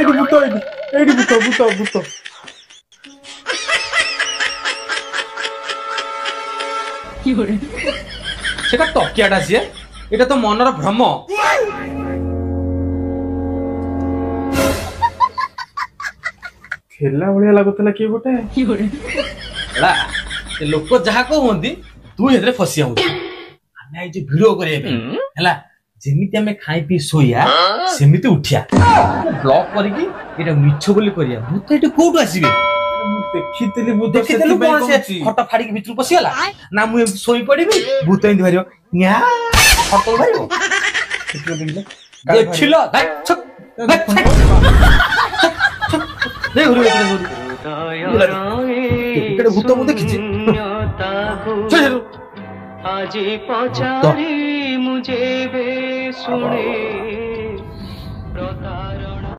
ଏଇଠି ଭୂତ ଏଇଠି ଭୂତ ଭୂତ ଭୂତ। সেটা তকিয়াটা সিଏ এটা তো মনর ভ্রম। খেলা ভଳିଆ ଲାଗୁଥିଲା କିଏ ଗୋଟେ। ଏଡ଼ା ସେ ଲୋକ ଯାହା କହୁନ୍ତି ତୁ ଏଥିରେ ଫସି ଯାଉଛୁ। ଆମେ ଏଇ ଯୋଉ ଭିଡିଓ କରିବା ପାଇଁ ହେଲା ଯେମିତି ଆମେ ଖାଇ ପିଇ ଶୋଇବା ସେମିତି ଉଠିଆ ବ୍ଲକ୍ କରିକି ଏଇଟା ମିଛ ବୋଲି କରିବା। ଭୂତ ଏଠି କୋଉଠୁ ଆସିବେ? ମୁଁ ଦେଖିଥିଲି ଭୂତ ଦେଖିଥିଲୁ କଣ ସେ ଖଟ ଫାଡିକି ଭିତରୁ ପଶିଗଲା ନା ମୁଁ ଏମିତି ଶୋଇ ପଡିବି ଭୂତ ଏମିତି ବାହାରିବ ଖଟ ବାହାରିବ ଦେଖିଲ ଭୂତ ମୁଁ ଦେଖିଛି। আজি পচারি মুঝে বে শুনে